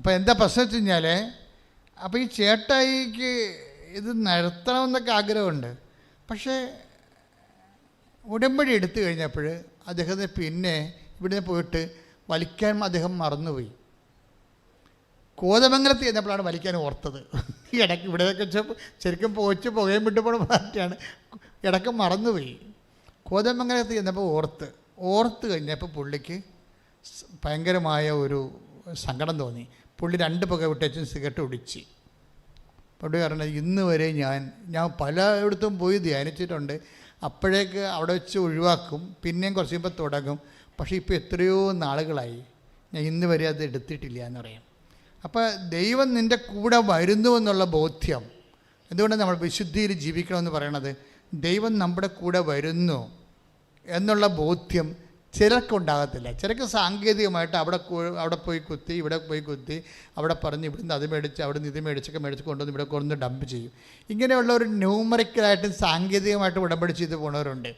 അപ്പോൾ എന്താ പ്രശ്നം വെച്ച് കഴിഞ്ഞാൽ, അപ്പോൾ ഈ ചേട്ടായിക്ക് ഇത് നടത്തണമെന്നൊക്കെ ആഗ്രഹമുണ്ട്. പക്ഷേ ഉടമ്പടി എടുത്തു കഴിഞ്ഞപ്പോൾ അദ്ദേഹത്തിന് പിന്നെ ഇവിടുന്ന് പോയിട്ട് വലിക്കാൻ അദ്ദേഹം മറന്നുപോയി. കോതമംഗലത്ത് ചെന്നപ്പോഴാണ് വലിക്കാൻ ഓർത്തത്. ഇടയ്ക്ക് ഇവിടെയൊക്കെ ശരിക്കും പോച്ച് പുകയും വിട്ടു പോണ പാർട്ടിയാണ്, ഇടയ്ക്ക് മറന്നുപോയി. കോതമംഗലത്ത് ചെന്നപ്പോൾ ഓർത്ത് കഴിഞ്ഞപ്പോൾ പുള്ളിക്ക് ഭയങ്കരമായ ഒരു സങ്കടം തോന്നി. പുള്ളി 2 പുക വിട്ടേച്ചും സിഗരറ്റ് ഒടിച്ച്. പുള്ളി പറഞ്ഞത് ഇന്ന് വരെ ഞാൻ പലയിടത്തും പോയി ധ്യാനിച്ചിട്ടുണ്ട്, അപ്പോഴേക്ക് അവിടെ വെച്ച് ഒഴിവാക്കും, പിന്നെയും കുറച്ച് കഴിയുമ്പോൾ തുടങ്ങും, പക്ഷേ ഇപ്പോൾ എത്രയോ നാളുകളായി ഞാൻ ഇന്ന് വരെ അത് എടുത്തിട്ടില്ല എന്ന് പറയും. അപ്പോൾ ദൈവം നിൻ്റെ കൂടെ വരുന്നു എന്നുള്ള ബോധ്യം, എന്തുകൊണ്ടാണ് നമ്മൾ വിശുദ്ധിയിൽ ജീവിക്കണമെന്ന് പറയണത്? ദൈവം നമ്മുടെ കൂടെ വരുന്നു എന്നുള്ള ബോധ്യം ചിലർക്കുണ്ടാകത്തില്ല. ചിലർക്ക് സാങ്കേതികമായിട്ട് അവിടെ പോയി കുത്തി, ഇവിടെ പോയി കുത്തി, അവിടെ പറഞ്ഞ് ഇവിടുന്ന് അത് മേടിച്ച് അവിടുന്ന് ഇത് മേടിച്ചൊക്കെ കൊണ്ടുവന്ന് ഇവിടെ കൊണ്ടുവന്ന് ഡംപ് ചെയ്യും. ഇങ്ങനെയുള്ള ഒരു ന്യൂമറിക്കലായിട്ടും സാങ്കേതികമായിട്ട് ഉടമ്പടി ചെയ്ത് പോകുന്നവരുണ്ട്.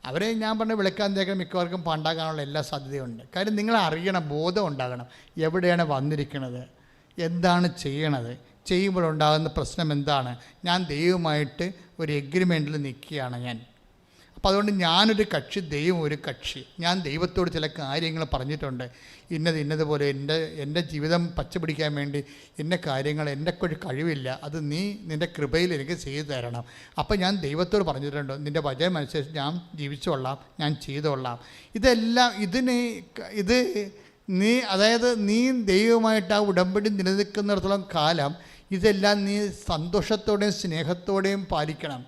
അവരെ ഞാൻ പറഞ്ഞ വിളിക്കാൻ തേക്കാൻ മിക്കവർക്കും പണ്ടാക്കാനുള്ള എല്ലാ സാധ്യതയുണ്ട്. കാര്യം നിങ്ങൾ അറിയണം, ബോധം ഉണ്ടാകണം, എവിടെയാണ് വന്നിരിക്കുന്നത്, എന്താണ് ചെയ്യണത്, ചെയ്യുമ്പോഴുണ്ടാകുന്ന പ്രശ്നം എന്താണ്. ഞാൻ ദൈവമായിട്ട് ഒരു എഗ്രിമെൻറ്റിൽ നിൽക്കുകയാണ് ഞാൻ. അപ്പോൾ അതുകൊണ്ട് ഞാനൊരു കക്ഷി, ദൈവം ഒരു കക്ഷി. ഞാൻ ദൈവത്തോട് ചില കാര്യങ്ങൾ പറഞ്ഞിട്ടുണ്ട്, ഇന്നതുപോലെ എൻ്റെ ജീവിതം പച്ചപിടിക്കാൻ വേണ്ടി ഇന്ന കാര്യങ്ങൾ എൻ്റെ ഒരു കഴിവില്ല, അത് നീ നിൻ്റെ കൃപയിൽ എനിക്ക് ചെയ്തു തരണം. അപ്പോൾ ഞാൻ ദൈവത്തോട് പറഞ്ഞിട്ടുണ്ട്, നിൻ്റെ വചനം അനുസരിച്ച് ഞാൻ ജീവിച്ചോളാം, ഞാൻ ചെയ്തോളാം. ഇതെല്ലാം ഇത് നീ ദൈവമായിട്ട് ആ ഉടമ്പടി നിലനിൽക്കുന്നിടത്തോളം കാലം ഇതെല്ലാം നീ സന്തോഷത്തോടെയും സ്നേഹത്തോടെയും പാലിക്കണം.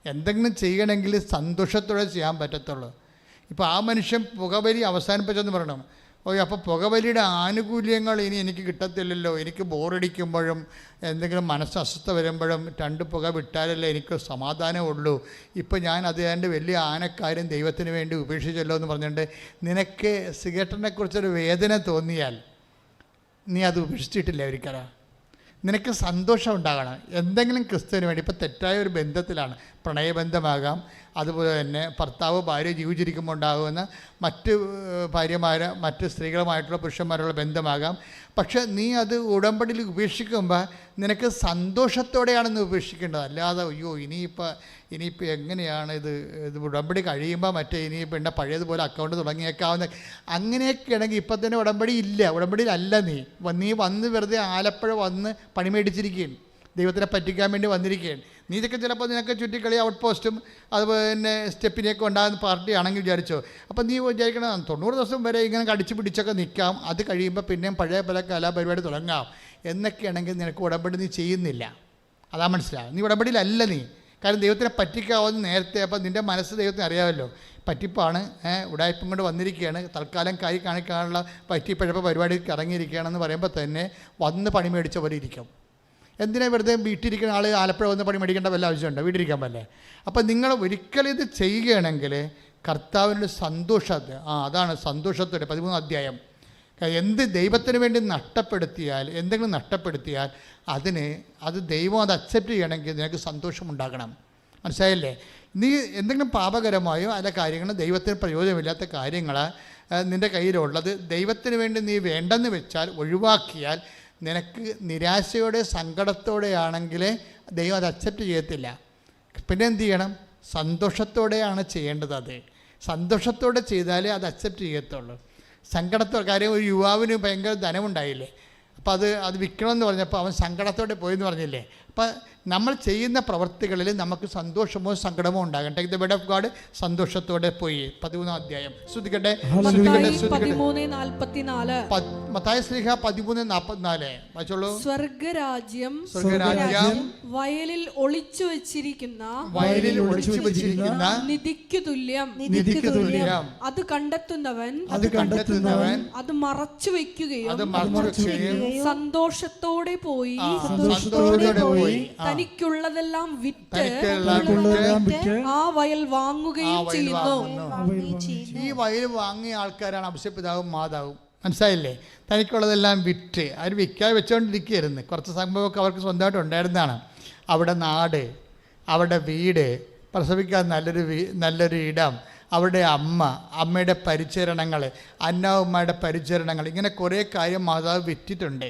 എന്തെങ്കിലും ചെയ്യണമെങ്കിൽ സന്തോഷത്തോടെ ചെയ്യാൻ പറ്റത്തുള്ളൂ. ഇപ്പോൾ ആ മനുഷ്യൻ പുകവലി അവസാനിപ്പിച്ചെന്ന് പറയണം. അപ്പോൾ പുകവലിയുടെ ആനുകൂല്യങ്ങൾ ഇനി എനിക്ക് കിട്ടത്തില്ലല്ലോ, എനിക്ക് ബോറടിക്കുമ്പോഴും എന്തെങ്കിലും മനസ്സസ്വസ്ഥ വരുമ്പോഴും 2 പുക വിട്ടാലല്ലേ എനിക്ക് സമാധാനമുള്ളൂ. ഇപ്പോൾ ഞാൻ അത് എൻ്റെ വലിയ ആനക്കാരും ദൈവത്തിന് വേണ്ടി ഉപേക്ഷിച്ചല്ലോ എന്ന് പറഞ്ഞുകൊണ്ട് നിനക്ക് സിഗരറ്റിനെക്കുറിച്ചൊരു വേദന തോന്നിയാൽ നീ അത് ഉപേക്ഷിച്ചിട്ടില്ല ഒരിക്കലും. നിനക്ക് സന്തോഷം ഉണ്ടാകണം എന്തെങ്കിലും ക്രിസ്തുവിന് വേണ്ടി. ഇപ്പോൾ തെറ്റായ ഒരു ബന്ധത്തിലാണ്, പ്രണയബന്ധമാകാം, അതുപോലെ തന്നെ ഭർത്താവ് ഭാര്യ ജീവിച്ചിരിക്കുമ്പോൾ ഉണ്ടാകുന്ന മറ്റ് സ്ത്രീകളുമായിട്ടുള്ള പുരുഷന്മാരുള്ള ബന്ധമാകാം. പക്ഷേ നീ അത് ഉടമ്പടിയിൽ ഉപേക്ഷിക്കുമ്പോൾ നിനക്ക് സന്തോഷത്തോടെയാണെന്ന് ഉപേക്ഷിക്കേണ്ടത്. അല്ലാതെ അയ്യോ ഇനിയിപ്പോൾ എങ്ങനെയാണ് ഇത് ഉടമ്പടി കഴിയുമ്പോൾ ഇനിയിപ്പോൾ എൻ്റെ പഴയതുപോലെ അക്കൗണ്ട് തുടങ്ങിയേക്കാവുന്ന അങ്ങനെയൊക്കെ ആണെങ്കിൽ ഇപ്പം തന്നെ ഉടമ്പടി ഇല്ല, ഉടമ്പടിയിലല്ല. നീ വന്ന് വെറുതെ ആലപ്പുഴ വന്ന് പണി മേടിച്ചിരിക്കുകയാണ്, ദൈവത്തിനെ പറ്റിക്കാൻ വേണ്ടി വന്നിരിക്കുകയാണ്. നീ ഇതൊക്കെ ചിലപ്പോൾ നിനക്ക് ചുറ്റിക്കളി ഔട്ട് പോസ്റ്റും അതുപോലെ തന്നെ സ്റ്റെപ്പിനെയൊക്കെ ഉണ്ടാകുന്ന പാർട്ടിയാണെങ്കിൽ വിചാരിച്ചോ. അപ്പോൾ നീ വിചാരിക്കണം 90 ദിവസം വരെ ഇങ്ങനെ കടിച്ചു പിടിച്ചൊക്കെ നിൽക്കാം, അത് കഴിയുമ്പോൾ പിന്നെയും പഴയ പല കലാപരിപാടി തുടങ്ങാം എന്നൊക്കെയാണെങ്കിൽ നിനക്ക് ഉടമ്പടി നീ ചെയ്യുന്നില്ല. അതാ മനസ്സിലാവും, നീ ഉടമ്പടിയിലല്ല നീ. കാരണം ദൈവത്തിനെ പറ്റിക്കാവുന്ന നേരത്തെ, അപ്പോൾ നിൻ്റെ മനസ്സ് ദൈവത്തിന് അറിയാമല്ലോ, പറ്റിപ്പാണ്, ഉടായ്പം കൊണ്ട് വന്നിരിക്കുകയാണ്, തൽക്കാലം കൈ കാണിക്കാനുള്ള പറ്റിപ്പഴപ്പോൾ പരിപാടിക്ക് ഇറങ്ങിയിരിക്കുകയാണെന്ന് പറയുമ്പോൾ തന്നെ വന്ന് പണി മേടിച്ച പോലെ ഇരിക്കും. എന്തിനാ വെറുതെ വീട്ടിലിരിക്കുന്ന ആൾ ആലപ്പുഴ വന്ന് പണി മേടിക്കേണ്ട വല്ല ആവശ്യമുണ്ടോ? വീട്ടിലിരിക്കാൻ പറ്റേ. അപ്പോൾ നിങ്ങൾ ഒരിക്കലും ഇത് ചെയ്യുകയാണെങ്കിൽ കർത്താവിനൊരു സന്തോഷത്തെ, അതാണ് സന്തോഷത്തോടെ 13 അധ്യായം. എന്ത് ദൈവത്തിന് വേണ്ടി എന്തെങ്കിലും നഷ്ടപ്പെടുത്തിയാൽ അത് ദൈവം അത് അക്സെപ്റ്റ് ചെയ്യണമെങ്കിൽ നിനക്ക് സന്തോഷമുണ്ടാകണം. മനസ്സിലായില്ലേ? നീ എന്തെങ്കിലും പാപകരമായോ അല്ല കാര്യങ്ങൾ ദൈവത്തിന് പ്രയോജനമില്ലാത്ത കാര്യങ്ങൾ നിൻ്റെ കയ്യിലുള്ളത് ദൈവത്തിന് വേണ്ടി നീ വേണ്ടെന്ന് വെച്ചാൽ, ഒഴിവാക്കിയാൽ നിനക്ക് നിരാശയോടെ സങ്കടത്തോടെയാണെങ്കിൽ ദൈവം അത് അക്സെപ്റ്റ് ചെയ്യത്തില്ല. പിന്നെ എന്ത് ചെയ്യണം? സന്തോഷത്തോടെയാണ് ചെയ്യേണ്ടത്. അത് സന്തോഷത്തോടെ ചെയ്താലേ അത് അക്സെപ്റ്റ് ചെയ്യത്തുള്ളൂ. കാര്യം ഒരു യുവാവിന് ഭയങ്കര ധനമുണ്ടായില്ലേ, അപ്പോൾ അത് വിൽക്കണമെന്ന് പറഞ്ഞപ്പോൾ അവൻ സങ്കടത്തോടെ പോയെന്ന് പറഞ്ഞില്ലേ. അപ്പം നമ്മൾ ചെയ്യുന്ന പ്രവൃത്തികളിൽ നമുക്ക് സന്തോഷമോ സങ്കടമോ ഉണ്ടാകട്ടെ. Take the word of God. സന്തോഷത്തോടെ പോയി. 13 അധ്യായം ശ്രദ്ധിക്കട്ടെ. മത്തായി ശ്ലീഹ 13:44 വായിച്ചോളൂ. സ്വർഗ്ഗരാജ്യം വയലിൽ ഒളിച്ചു വെച്ചിരിക്കുന്ന നിധിക്കു തുല്യം. അത് കണ്ടെത്തുന്നവൻ അത് മറച്ചു വയ്ക്കുകയും സന്തോഷത്തോടെ പോയി തനിക്കുള്ളതെല്ലാം വിറ്റ് ആ വയൽ വാങ്ങുകയും ചെയ്യുന്നു. ഈ വയൽ വാങ്ങിയ ആൾക്കാരാണ് അഭിഷേപിതാവും മാതാവും. മനസ്സിലായില്ലേ? തനിക്കുള്ളതെല്ലാം വിറ്റ് അവർ വിൽക്കാൻ വെച്ചുകൊണ്ടിരിക്കുകയായിരുന്നു. കുറച്ച് സംഭവമൊക്കെ അവർക്ക് സ്വന്തമായിട്ട് ഉണ്ടായിരുന്നതാണ്. അവിടെ നാട്, അവിടെ വീട്, പ്രസവിക്കാൻ നല്ലൊരു ഇടം, അവിടെ അമ്മയുടെ പരിചരണങ്ങൾ, അന്നമ്മയുടെ പരിചരണങ്ങൾ, ഇങ്ങനെ കുറേ കാര്യം മാതാവ് വിറ്റിട്ടുണ്ട്.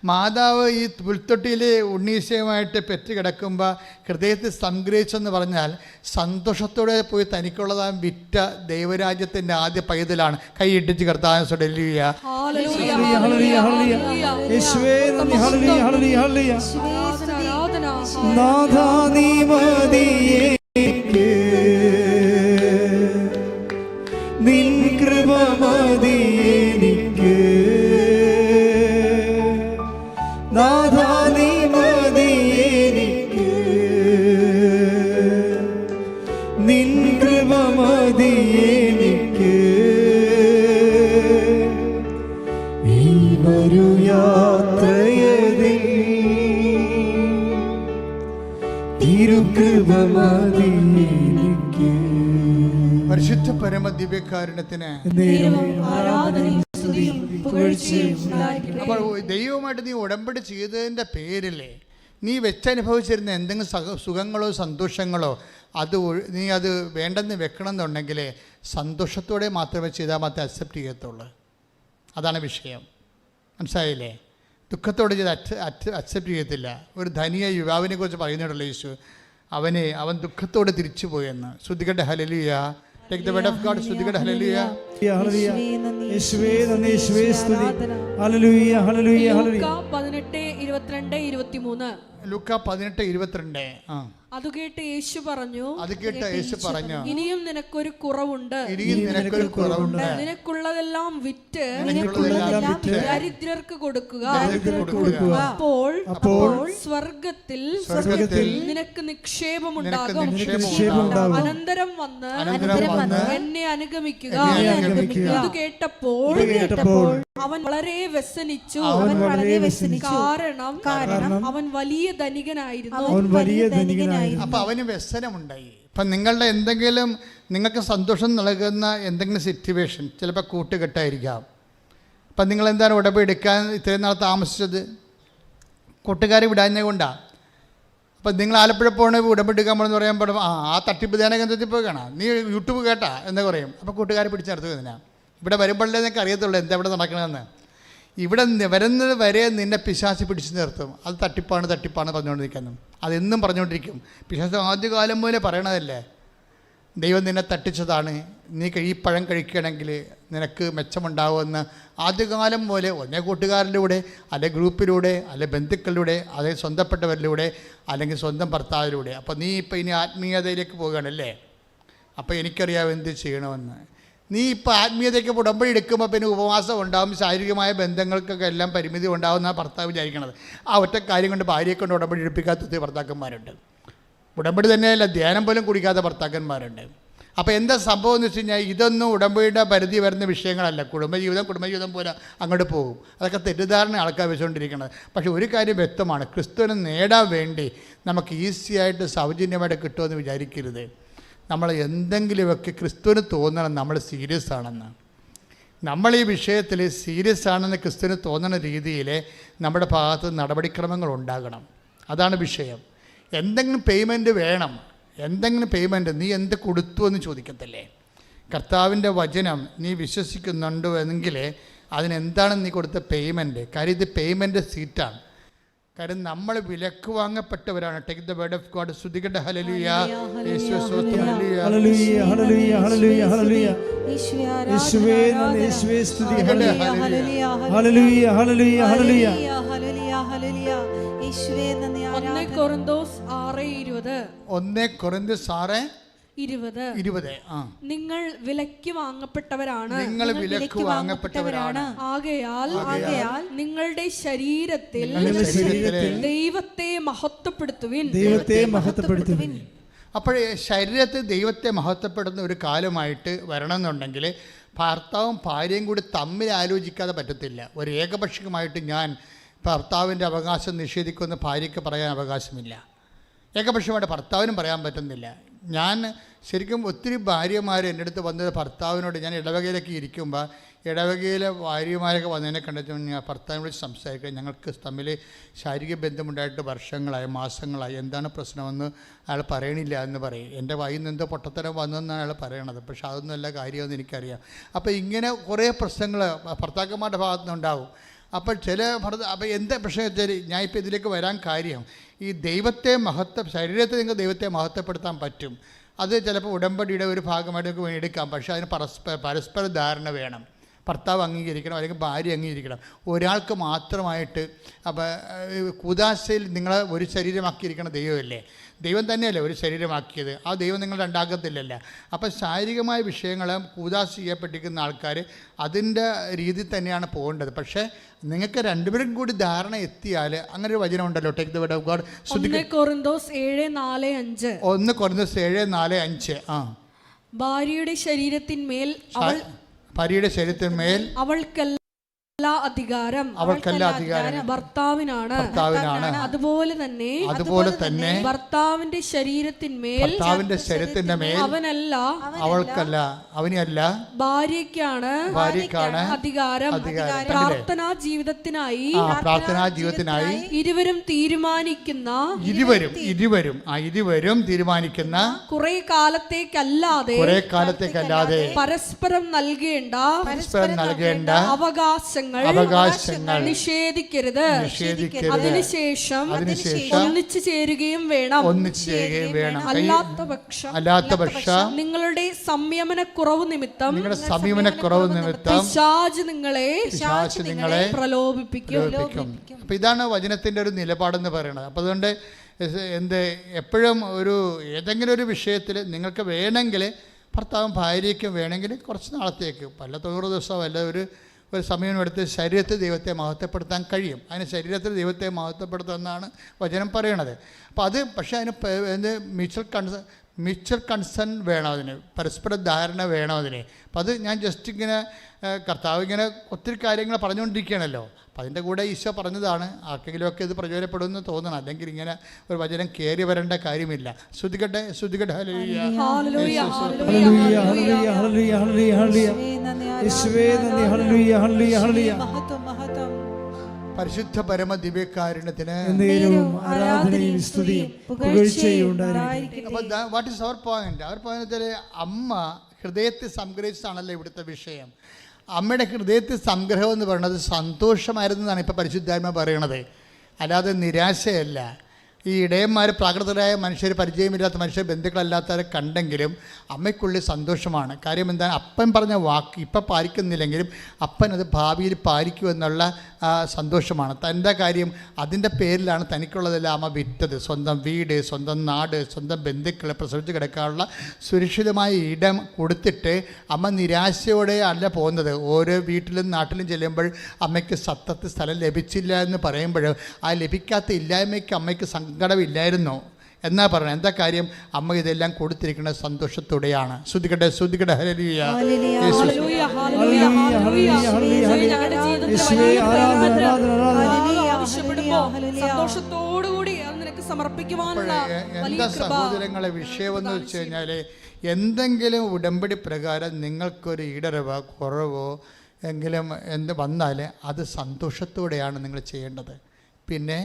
മാതാവ് ഈ പുൽത്തൊട്ടിയിൽ ഉണ്ണീശയുമായിട്ട് പെറ്റ് കിടക്കുമ്പോൾ ഹൃദയത്തിൽ സംഗ്രഹിച്ചെന്ന് പറഞ്ഞാൽ സന്തോഷത്തോടെ പോയി തനിക്കുള്ളതാ വിറ്റ ദൈവരാജ്യത്തിൻ്റെ ആദ്യ പൈതലാണ്. കൈയിട്ടിച്ച് കർത്താവിനെ പരിശുദ്ധ പരമ ദിവ്യകാരുണ്യത്തിന്. അപ്പോൾ ദൈവവുമായിട്ട് നീ ഉടമ്പടി ചെയ്തതിൻ്റെ പേരിലേ നീ വെച്ചനുഭവിച്ചിരുന്ന എന്തെങ്കിലും സുഖങ്ങളോ സന്തോഷങ്ങളോ നീ അത് വേണ്ടെന്ന് വെക്കണം എന്നുണ്ടെങ്കിൽ സന്തോഷത്തോടെ മാത്രമേ ചെയ്താൽ മാത്രമേ അക്സെപ്റ്റ് ചെയ്യത്തുള്ളൂ. അതാണ് വിഷയം. മനസ്സിലായില്ലേ? ദുഃഖത്തോടെ ചെയ്ത് അക്സെപ്റ്റ് ചെയ്യത്തില്ല. ഒരു ധനിയ യുവാവിനെ കുറിച്ച് പറയുന്നുണ്ടല്ലോ യേശു, അവൻ ദുഃഖത്തോടെ തിരിച്ചു പോയെന്ന്. ശ്രുതികട്ടെ ഹല്ലേലൂയ. Take the word of God. ശ്രുതികട്ടെ ഹല്ലേലൂയ. യേശുവേ നന്ദി, യേശുവേ സ്തുതി. ഹല്ലേലൂയ ഹല്ലേലൂയ ഹല്ലേലൂയ. ലൂക്കാ 18:22. അത് കേട്ട് യേശു പറഞ്ഞു, ഇനിയും നിനക്കൊരു കുറവുണ്ട്. നിനക്കുള്ളതെല്ലാം വിറ്റ് ദരിദ്രർക്ക് കൊടുക്കുക. അപ്പോൾ സ്വർഗത്തിൽ നിനക്ക് നിക്ഷേപമുണ്ടാകും. അനന്തരം വന്ന് എന്നെ അനുഗമിക്കുക. ഇത് കേട്ടപ്പോൾ അവൻ വളരെ വ്യസനിച്ചു. കാരണം അവൻ വലിയ ധനികനായിരുന്നു. അപ്പം അവന് വ്യസനമുണ്ടായി. ഇപ്പം നിങ്ങളുടെ എന്തെങ്കിലും നിങ്ങൾക്ക് സന്തോഷം നൽകുന്ന എന്തെങ്കിലും സിറ്റുവേഷൻ, ചിലപ്പോൾ കൂട്ടുകെട്ടായിരിക്കാം. അപ്പം നിങ്ങളെന്താണ് ഉടമ്പെടുക്കാൻ ഇത്രയും നാൾ താമസിച്ചത്? കൂട്ടുകാരെ വിടാഞ്ഞ കൊണ്ടാണ്. അപ്പം നിങ്ങൾ ആലപ്പുഴ പോകണ ഉടമ്പെടുക്കാൻ പോകണമെന്ന് പറയാൻ പാടും, ആ തട്ടിപ്പ് ധ്യാന കേന്ദ്രത്തിൽ പോയി കാണാം, നീ യൂട്യൂബ് കേട്ടാ എന്ന് പറയും. അപ്പോൾ കൂട്ടുകാരെ പിടിച്ചെടുത്തു. ഇതിനാ ഇവിടെ വരുമ്പോഴേ നിനക്ക് അറിയത്തുള്ളൂ എന്താ ഇവിടെ നടക്കണമെന്ന്. ഇവിടെ വരുന്നത് വരെ നിന്നെ പിശാച് പിടിച്ചു നിർത്തും. അത് തട്ടിപ്പാണ് പറഞ്ഞുകൊണ്ടിരിക്കുന്നു. അതെന്നും പറഞ്ഞുകൊണ്ടിരിക്കും. പിശാച് ആദ്യകാലം പോലെ പറയണതല്ലേ, ദൈവം നിന്നെ തട്ടിച്ചതാണ്, നീ ഈ പഴം കഴിക്കുകയാണെങ്കിൽ നിനക്ക് മെച്ചമുണ്ടാവുമെന്ന് ആദ്യകാലം പോലെ ഒന്നേ കൂട്ടുകാരിലൂടെ, അല്ലെ ഗ്രൂപ്പിലൂടെ, അല്ലെ ബന്ധുക്കളിലൂടെ, അല്ലെ സ്വന്തപ്പെട്ടവരിലൂടെ, അല്ലെങ്കിൽ സ്വന്തം ഭർത്താവിലൂടെ. അപ്പോൾ നീ ഇപ്പോൾ ഇനി ആത്മീയതയിലേക്ക് പോകുകയാണല്ലേ, അപ്പോൾ എനിക്കറിയാം എന്ത് ചെയ്യണമെന്ന്. നീ ഇപ്പോൾ ആത്മീയതയ്ക്ക് ഉടമ്പടി എടുക്കുമ്പോൾ പിന്നെ ഉപവാസം ഉണ്ടാകും, ശാരീരികമായ ബന്ധങ്ങൾക്കൊക്കെ എല്ലാം പരിമിതി ഉണ്ടാകുന്ന ഭർത്താവ് വിചാരിക്കണത്. ആ ഒറ്റ കാര്യം കൊണ്ട് ഭാര്യയെ കൊണ്ട് ഉടമ്പടി എടുപ്പിക്കാത്ത ഭർത്താക്കന്മാരുണ്ട്. ഉടമ്പടി തന്നെയല്ല, ധ്യാനം പോലും കുടിക്കാത്ത ഭർത്താക്കന്മാരുണ്ട്. അപ്പോൾ എന്താ സംഭവം എന്ന് വെച്ച് കഴിഞ്ഞാൽ, ഇതൊന്നും ഉടമ്പടിയുടെ പരിധി വരുന്ന വിഷയങ്ങളല്ല. കുടുംബജീവിതം പോലെ അങ്ങോട്ട് പോകും. അതൊക്കെ തെറ്റിദ്ധാരണ ആൾക്കാർ വെച്ചുകൊണ്ടിരിക്കുന്നത്. പക്ഷേ ഒരു കാര്യം വ്യക്തമാണ്, ക്രിസ്തുവിനെ നേടാൻ വേണ്ടി നമുക്ക് ഈസിയായിട്ട് സൗജന്യമായിട്ട് കിട്ടുമെന്ന് വിചാരിക്കരുത്. നമ്മൾ എന്തെങ്കിലുമൊക്കെ ക്രിസ്തുവിന് തോന്നണം നമ്മൾ സീരിയസ് ആണെന്ന്. നമ്മൾ ഈ വിഷയത്തിൽ സീരിയസ് ആണെന്ന് ക്രിസ്തുവിന് തോന്നുന്ന രീതിയിൽ നമ്മുടെ ഭാഗത്ത് നടപടിക്രമങ്ങൾ ഉണ്ടാകണം. അതാണ് വിഷയം. എന്തെങ്കിലും പേയ്മെൻറ്റ് വേണം. എന്തെങ്കിലും പേയ്മെൻറ്റ് നീ എന്ത് കൊടുത്തു എന്ന് ചോദിക്കത്തില്ലേ? കർത്താവിൻ്റെ വചനം നീ വിശ്വസിക്കുന്നുണ്ടോ എങ്കിൽ അതിനെന്താണ് നീ കൊടുത്ത പേയ്മെൻറ്റ്? കാര്യം ഇത് പേയ്മെൻറ്റ് സീറ്റാണ്. കാര്യം നമ്മൾ വിലക്ക് വാങ്ങപ്പെട്ടവരാണ്. Take the word of God. സ്തുതിക്കട്ടെ ഹല്ലേലൂയ. യേശുവേ സ്തോത്രം. ഹല്ലേലൂയ ഹല്ലേലൂയ ഹല്ലേലൂയ ഹല്ലേലൂയ. യേശുവേ നന്ദി, യേശുവേ സ്തുതി. ഹല്ലേലൂയ ഹല്ലേലൂയ ഹല്ലേലൂയ ഹല്ലേലൂയ ഹല്ലേലൂയ ഹല്ലേലൂയ. യേശുവേ നന്ദി. 1 കൊരിന്തോസ് 6:20. 1 കൊരിന്തോസ് 6:20. നിങ്ങൾ വിലക്ക് വാങ്ങപ്പെട്ടവരാണ്. ആകയാൽ നിങ്ങളുടെ ശരീരത്തിൽ ദൈവത്തെ മഹത്വപ്പെടുത്തുവിൻ. അപ്പോൾ ശരീരത്തിൽ ദൈവത്തെ മഹത്വപ്പെടുന്ന ഒരു കാലമായിട്ട് വരണമെന്നുണ്ടെങ്കിൽ ഭർത്താവും ഭാര്യയും കൂടി തമ്മിൽ ആലോചിക്കാതെ പറ്റത്തില്ല. ഒരു ഏകപക്ഷീയമായിട്ട് ഞാൻ ഭർത്താവിൻ്റെ അവകാശം നിഷേധിക്കുമെന്ന് ഭാര്യയ്ക്ക് പറയാൻ അവകാശമില്ല. ഏകപക്ഷീയമായിട്ട് ഭർത്താവിനും പറയാൻ പറ്റുന്നില്ല. ഞാൻ ശരിക്കും ഒത്തിരി ഭാര്യമാർ എൻ്റെ അടുത്ത് വന്നത് ഭർത്താവിനോട്, ഞാൻ ഇടവകയിലൊക്കെ ഇരിക്കുമ്പോൾ ഇടവകയിലെ ഭാര്യമാരൊക്കെ വന്നതിനെ കണ്ടിട്ട് ഞാൻ ഭർത്താവിനോട് സംസാരിക്കുക, ഞങ്ങൾക്ക് തമ്മിൽ ശാരീരിക ബന്ധമുണ്ടായിട്ട് വർഷങ്ങളായി, മാസങ്ങളായി, എന്താണ് പ്രശ്നമെന്ന് അയാൾ പറയണില്ല എന്ന് പറയും. എൻ്റെ വായിൽ നിന്ന് എന്തോ പൊട്ടത്തരം വന്നെന്നാണ് അയാൾ പറയണത്. പക്ഷെ അതൊന്നുമല്ല കാര്യമെന്ന് എനിക്കറിയാം. അപ്പോൾ ഇങ്ങനെ കുറേ പ്രശ്നങ്ങൾ ഭർത്താക്കന്മാരുടെ ഭാഗത്തുനിന്നുണ്ടാവും. അപ്പോൾ അപ്പോൾ എന്താ പ്രശ്നം വെച്ചാൽ ഞാൻ ഇപ്പോൾ ഇതിലേക്ക് വരാൻ കാര്യം, ഈ ദൈവത്തെ ശരീരത്തിൽ നിങ്ങൾക്ക് ദൈവത്തെ മഹത്വപ്പെടുത്താൻ പറ്റും. അത് ചിലപ്പോൾ ഉടമ്പടിയുടെ ഒരു ഭാഗമായിട്ട് നിങ്ങൾക്ക് എടുക്കാം. പക്ഷേ അതിന് പരസ്പര ധാരണ വേണം. ഭർത്താവ് അംഗീകരിക്കണം, അല്ലെങ്കിൽ ഭാര്യ അംഗീകരിക്കണം. ഒരാൾക്ക് മാത്രമായിട്ട് അപ്പോൾ കൂദാശയിൽ നിങ്ങളെ ഒരു ശരീരമാക്കിയിരിക്കുന്ന ദൈവമല്ലേ, ദൈവം തന്നെയല്ലേ ഒരു ശരീരമാക്കിയത്. ആ ദൈവം നിങ്ങൾ രണ്ടാക്കത്തില്ലല്ലോ. അപ്പോൾ ശാരീരികമായ വിഷയങ്ങൾ കൂദാശ ചെയ്യപ്പെട്ടിരിക്കുന്ന ആൾക്കാർ അതിൻ്റെ രീതിയിൽ തന്നെയാണ് പോകേണ്ടത്. പക്ഷേ നിങ്ങൾക്ക് രണ്ടുപേരും കൂടി ധാരണ എത്തിയാൽ, അങ്ങനെ ഒരു വചനം ഉണ്ടല്ലോ, take the word of God. 1 കൊറിന്തോസ് 7:4-5. 1 കൊരിന്തോസ് 7:4-5. ഭാര്യയുടെ ശരീരത്തിന്മേൽ അവൾക്കെല്ലാം അധികാരം ഭർത്താവിനാണ്. അതുപോലെ തന്നെ ഭർത്താവിന്റെ ശരീരത്തിന്മേൽ അവനല്ല അവനെയല്ല ഭാര്യയ്ക്കാണ് അധികാരം. പ്രാർത്ഥനാ ജീവിതത്തിനായി ഇരുവരും തീരുമാനിക്കുന്ന കുറെ കാലത്തേക്കല്ലാതെ പരസ്പരം നൽകേണ്ട അവകാശങ്ങൾ നിഷേധിക്കരുത്. അതിനുശേഷം ഒന്നിച്ചു ചേരുകയും വേണം. അല്ലാത്തപക്ഷം നിങ്ങളുടെ സംയമനക്കുറവ് നിമിത്തം പിശാച് നിങ്ങളെ പ്രലോഭിപ്പിക്കും. അപ്പോൾ ഇതാണ് വചനത്തിൻ്റെ ഒരു നിലപാടെന്ന് പറയുന്നത്. അപ്പോൾ അതുകൊണ്ട് എപ്പോഴും ഏതെങ്കിലും ഒരു വിഷയത്തിൽ നിങ്ങൾക്ക് വേണമെങ്കിൽ ഭർത്താവും ഭാര്യയ്ക്കും വേണമെങ്കിൽ കുറച്ച് നാളത്തേക്ക് 100 ദിവസം അല്ല ഒരു സമയം എടുത്ത് ശരീരത്തിൽ ദൈവത്തെ മഹത്വപ്പെടുത്താൻ കഴിയും. അതിന് ശരീരത്തിൽ ദൈവത്തെ മഹത്വപ്പെടുത്തുമെന്നാണ് വചനം പറയണത്. അപ്പോൾ അത് പക്ഷേ അതിന് മ്യൂച്വൽ കൺസേൺ വേണം, അതിന് പരസ്പര ധാരണ വേണം അതിന്. അപ്പം അത് ഞാൻ ജസ്റ്റ് ഇങ്ങനെ കർത്താവ് ഇങ്ങനെ ഒത്തിരി കാര്യങ്ങൾ പറഞ്ഞുകൊണ്ടിരിക്കുകയാണല്ലോ. അപ്പം അതിൻ്റെ കൂടെ ഈശോ പറഞ്ഞതാണ്. ആർക്കെങ്കിലുമൊക്കെ ഇത് പ്രചോദനപ്പെടുമെന്ന് തോന്നണം, അല്ലെങ്കിൽ ഇങ്ങനെ ഒരു വചനം കയറി വരേണ്ട കാര്യമില്ല. ശ്രുതികട്ടെ. പരിശുദ്ധ പരമ ദിവ്യകാരുണ്യത്തിന് വാട്ട് ഈസ് അവർ പോയിന്റ്? വെച്ചാൽ അമ്മ ഹൃദയത്തിൽ സംഗ്രഹിച്ചതാണല്ലോ ഇവിടുത്തെ വിഷയം. അമ്മയുടെ ഹൃദയത്തിൽ സംഗ്രഹം എന്ന് പറയുന്നത് സന്തോഷമായിരുന്നു എന്നാണ് ഇപ്പോൾ പരിശുദ്ധാത്മ പറയണത്, അല്ലാതെ നിരാശയല്ല. ഈ ഇടയന്മാർ പ്രാകൃതരായ മനുഷ്യർ, പരിചയമില്ലാത്ത മനുഷ്യർ, ബന്ധുക്കളല്ലാത്തവരെ കണ്ടെങ്കിലും അമ്മയ്ക്കുള്ളിൽ സന്തോഷമാണ്. കാര്യം എന്താണ്? അപ്പൻ പറഞ്ഞ വാക്ക് ഇപ്പം പാലിക്കുന്നില്ലെങ്കിലും അപ്പൻ അത് ഭാവിയിൽ പാലിക്കുമെന്നുള്ള സന്തോഷമാണ്. തൻ്റെ കാര്യം അതിൻ്റെ പേരിലാണ് തനിക്കുള്ളതെല്ലാം അമ്മ വിറ്റത്. സ്വന്തം വീട്, സ്വന്തം നാട്, സ്വന്തം ബന്ധുക്കളെ പ്രസവിച്ച് കിടക്കാനുള്ള സുരക്ഷിതമായ ഇടം കൊടുത്തിട്ട് അമ്മ നിരാശയോടെ അല്ല പോകുന്നത്. ഓരോ വീട്ടിലും നാട്ടിലും ചെല്ലുമ്പോൾ അമ്മയ്ക്ക് സത്തത്തിൽ സ്ഥലം ലഭിച്ചില്ല എന്ന് പറയുമ്പോൾ ആ ലഭിക്കാത്ത ഇല്ലായ്മയ്ക്ക് അമ്മയ്ക്ക് സങ്കടമില്ലായിരുന്നോ എന്നാ പറയുന്നത്. എന്താ കാര്യം? അമ്മ ഇതെല്ലാം കൊടുത്തിരിക്കുന്നത് സന്തോഷത്തോടെയാണ്. ശ്രുതികട്ടെ. ഹല്ലേലൂയ. എന്താ സഹോദരങ്ങളെ വിഷയമെന്ന് വെച്ച് കഴിഞ്ഞാൽ, എന്തെങ്കിലും ഉടമ്പടി പ്രകാരം നിങ്ങൾക്കൊരു ഇടരവോ കുറവോ എങ്കിലും വന്നാൽ അത് സന്തോഷത്തോടെയാണ് നിങ്ങൾ ചെയ്യേണ്ടത്. പിന്നെ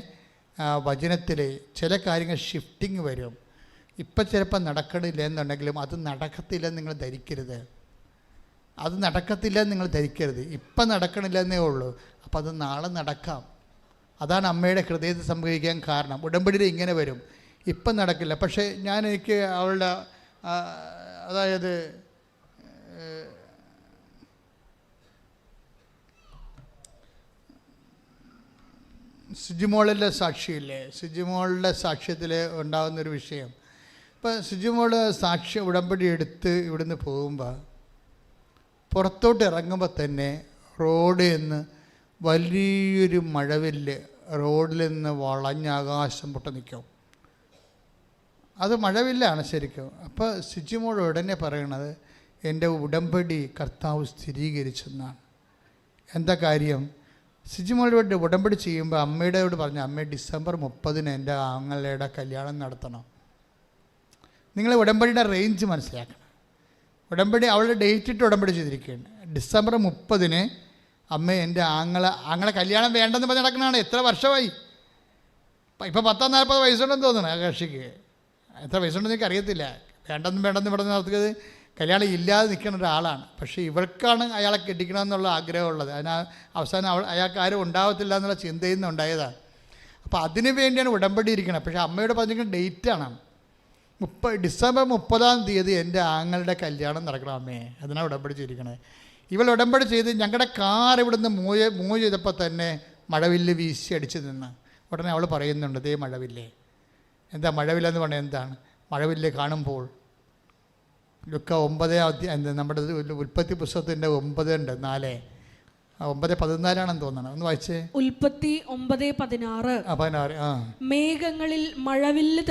വചനത്തിൽ ചില കാര്യങ്ങൾ ഷിഫ്റ്റിംഗ് വരും. ഇപ്പം ചിലപ്പോൾ നടക്കണില്ല എന്നുണ്ടെങ്കിലും അത് നടക്കത്തില്ലെന്ന് നിങ്ങൾ ധരിക്കരുത്. ഇപ്പം നടക്കണില്ലെന്നേ ഉള്ളൂ, അപ്പോൾ അത് നാളെ നടക്കാം. അതാണ് അമ്മയുടെ ഹൃദയത്തിൽ സംഭവിക്കാൻ കാരണം. ഉടമ്പടിയിൽ ഇങ്ങനെ വരും, ഇപ്പം നടക്കില്ല, പക്ഷേ എനിക്ക് അവളുടെ അതായത് സിജിമോളിൻ്റെ സാക്ഷിയില്ലേ, സിജിമോളുടെ സാക്ഷ്യത്തിൽ ഉണ്ടാകുന്നൊരു വിഷയം. ഇപ്പം സിജിമോൾ ഉടമ്പടി എടുത്ത് ഇവിടുന്ന് പോകുമ്പോൾ പുറത്തോട്ട് ഇറങ്ങുമ്പോൾ തന്നെ റോഡിൽ നിന്ന് വലിയൊരു മഴവില്ല് റോഡിൽ നിന്ന് വളഞ്ഞ് ആകാശം പൊട്ടി നിൽക്കും. അത് മഴവില്ലാണ് ശരിക്കും. അപ്പോൾ സിജിമോൾ ഉടനെ പറയണത്, എൻ്റെ ഉടമ്പടി കർത്താവ് സ്ഥിരീകരിച്ചെന്നാണ്. എന്താ കാര്യം? സിജിമോളോട് ഉടമ്പടി ചെയ്യുമ്പോൾ അമ്മയോട് പറഞ്ഞു, അമ്മ ഡിസംബർ 30 എൻ്റെ ആങ്ങളുടെ കല്യാണം നടത്തണം. നിങ്ങൾ ഉടമ്പടിയുടെ റേഞ്ച് മനസ്സിലാക്കണം. ഉടമ്പടി അവളുടെ ഡേറ്റ് ഇട്ട് ഉടമ്പടി ചെയ്തിരിക്കുകയാണ്. ഡിസംബർ 30 അമ്മ എൻ്റെ ആങ്ങളെ കല്യാണം വേണ്ടെന്ന് പറഞ്ഞ് നടക്കുന്നതാണ്. എത്ര വർഷമായി? ഇപ്പോൾ 40-40 വയസ്സുണ്ടെന്ന് തോന്നുന്നു ആ കക്ഷിക്ക്. എത്ര വയസ്സുണ്ടെന്ന് എനിക്ക് അറിയത്തില്ല. വേണ്ടെന്ന് പറഞ്ഞ് നടത്തിയത് കല്യാണം ഇല്ലാതെ നിൽക്കുന്ന ഒരാളാണ്. പക്ഷേ ഇവൾക്കാണ് അയാളെ കെട്ടിക്കണമെന്നുള്ള ആഗ്രഹമുള്ളത്. അവസാനം അയാൾക്ക് ആരും ഉണ്ടാവത്തില്ല എന്നുള്ള ചിന്തയിൽ നിന്ന് ഉണ്ടായതാണ്. അപ്പോൾ അതിനു വേണ്ടിയാണ് ഉടമ്പടി ഇരിക്കുന്നത്. പക്ഷേ അമ്മയോട് പറഞ്ഞിരിക്കുന്ന ഡേറ്റാണ് ഡിസംബർ 30 എൻ്റെ ആങ്ങളുടെ കല്യാണം നടക്കണം അമ്മേ. അതിനാണ് ഉടമ്പടി ചെയ്തിരിക്കണത്. ഇവൾ ഉടമ്പടി ചെയ്ത് ഞങ്ങളുടെ കാർ ഇവിടുന്ന് മൂവ് ചെയ്തപ്പോൾ തന്നെ മഴവില്ല് വീശി അടിച്ച് നിന്ന്. ഉടനെ അവൾ പറയുന്നുണ്ട്, ദേ മഴവില്ലേ. എന്താ മഴവില്ലെന്ന് പറഞ്ഞാൽ എന്താണ്? മഴവില്ല് കാണുമ്പോൾ ലുക്ക 9 നമ്മുടെ ഉൽപ്പത്തി പുസ്തകത്തിൻ്റെ 9:4 9:14 തോന്നണം. ഒന്ന് വായിച്ചേ. ഉൽപ്പത്തി 9:16. 16. മേഘങ്ങളിൽ മഴവില്ല്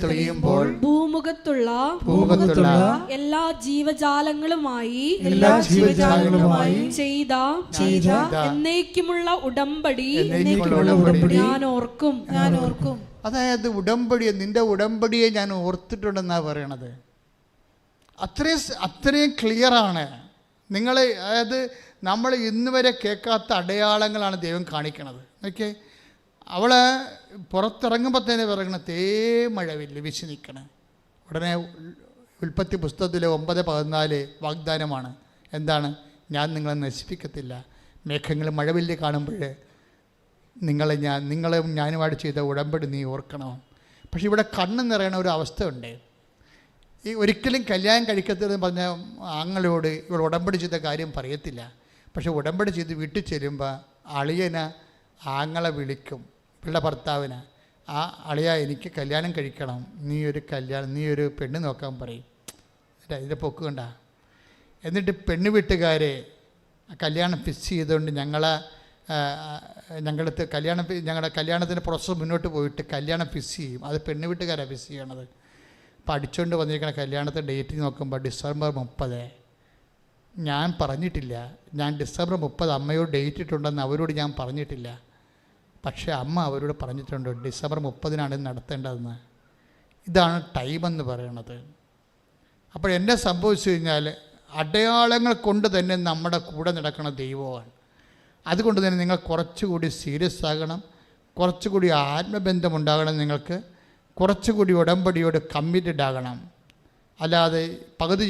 തെളിയുമ്പോൾ ഭൂമുഖത്തുള്ള എല്ലാ ജീവജാലങ്ങളുമായി ചെയ്ത എന്നേക്കുമുള്ള ഉടമ്പടി ഞാൻ ഓർക്കും. അതായത് ഉടമ്പടിയെ, നിന്റെ ഉടമ്പടിയെ ഞാൻ ഓർത്തിട്ടുണ്ടെന്നാണ് പറയണത്. അത്രയും ക്ലിയറാണ്. നിങ്ങൾ അതായത് നമ്മൾ ഇന്ന് വരെ കേൾക്കാത്ത അടയാളങ്ങളാണ് ദൈവം കാണിക്കണത്. ഓക്കെ, അവൾ പുറത്തിറങ്ങുമ്പോൾ തന്നെ പറയണത് തേ മഴവില്ല് വീശി നിൽക്കണം. ഉടനെ ഉൽപ്പത്തി പുസ്തകത്തിലെ 9:14 വാഗ്ദാനമാണ്. എന്താണ്? ഞാൻ നിങ്ങളെ നശിപ്പിക്കത്തില്ല. മേഘങ്ങൾ മഴവില്ല് കാണുമ്പോൾ നിങ്ങളെ ഞാനുമായിട്ട് ചെയ്ത ഉടമ്പടി നീ ഓർക്കണം. പക്ഷെ ഇവിടെ കണ്ണ് നിറയണ ഒരു അവസ്ഥ ഉണ്ട്. ഈ ഒരിക്കലും കല്യാണം കഴിക്കത്തില്ലെന്ന് പറഞ്ഞ ആങ്ങളോട് ഇവൾ ഉടമ്പടി ചെയ്ത കാര്യം പറയത്തില്ല. പക്ഷെ ഉടമ്പടി ചെയ്ത് വീട്ടിൽ ചെല്ലുമ്പോൾ അളിയന് ആങ്ങളെ വിളിക്കും, പിള്ള ഭർത്താവിന്, ആ അളിയ എനിക്ക് കല്യാണം കഴിക്കണം, നീ ഒരു പെണ്ണ് നോക്കാൻ പറയും. ഇതിൻ്റെ പൊക്ക് കണ്ട. എന്നിട്ട് പെണ്ണ് വീട്ടുകാരെ കല്യാണം ഫിക്സ് ചെയ്തുകൊണ്ട് ഞങ്ങളുടെ കല്യാണത്തിൻ്റെ പ്രോസസ്സ് മുന്നോട്ട് പോയിട്ട് കല്യാണം ഫിക്സ് ചെയ്യും. അത് പെണ്ണ് വീട്ടുകാരാണ് ഫിക്സ് ചെയ്യണത്. പഠിച്ചുകൊണ്ട് വന്നിരിക്കുന്ന കല്യാണത്തെ ഡേറ്റ് നോക്കുമ്പോൾ ഡിസംബർ 30. ഞാൻ പറഞ്ഞിട്ടില്ല, ഞാൻ ഡിസംബർ 30 അമ്മയോട് ഡേറ്റ് ഇട്ടുണ്ടെന്ന് അവരോട് ഞാൻ പറഞ്ഞിട്ടില്ല. പക്ഷേ അമ്മ അവരോട് പറഞ്ഞിട്ടുണ്ട് ഡിസംബർ 30 നടത്തേണ്ടതെന്ന്. ഇതാണ് ടൈമെന്ന് പറയണത്. അപ്പോൾ എന്നെ സംഭവിച്ചു കഴിഞ്ഞാൽ അടയാളങ്ങൾ കൊണ്ട് തന്നെ നമ്മുടെ കൂടെ നടക്കുന്ന ദൈവമാണ്. അതുകൊണ്ട് തന്നെ നിങ്ങൾ കുറച്ചുകൂടി സീരിയസ് ആകണം, കുറച്ചുകൂടി ആത്മബന്ധമുണ്ടാകണം, നിങ്ങൾക്ക് കുറച്ചുകൂടി ഉടമ്പടിയോട് കമ്മിറ്റഡ് ആകണം. അല്ലാതെ പകുതി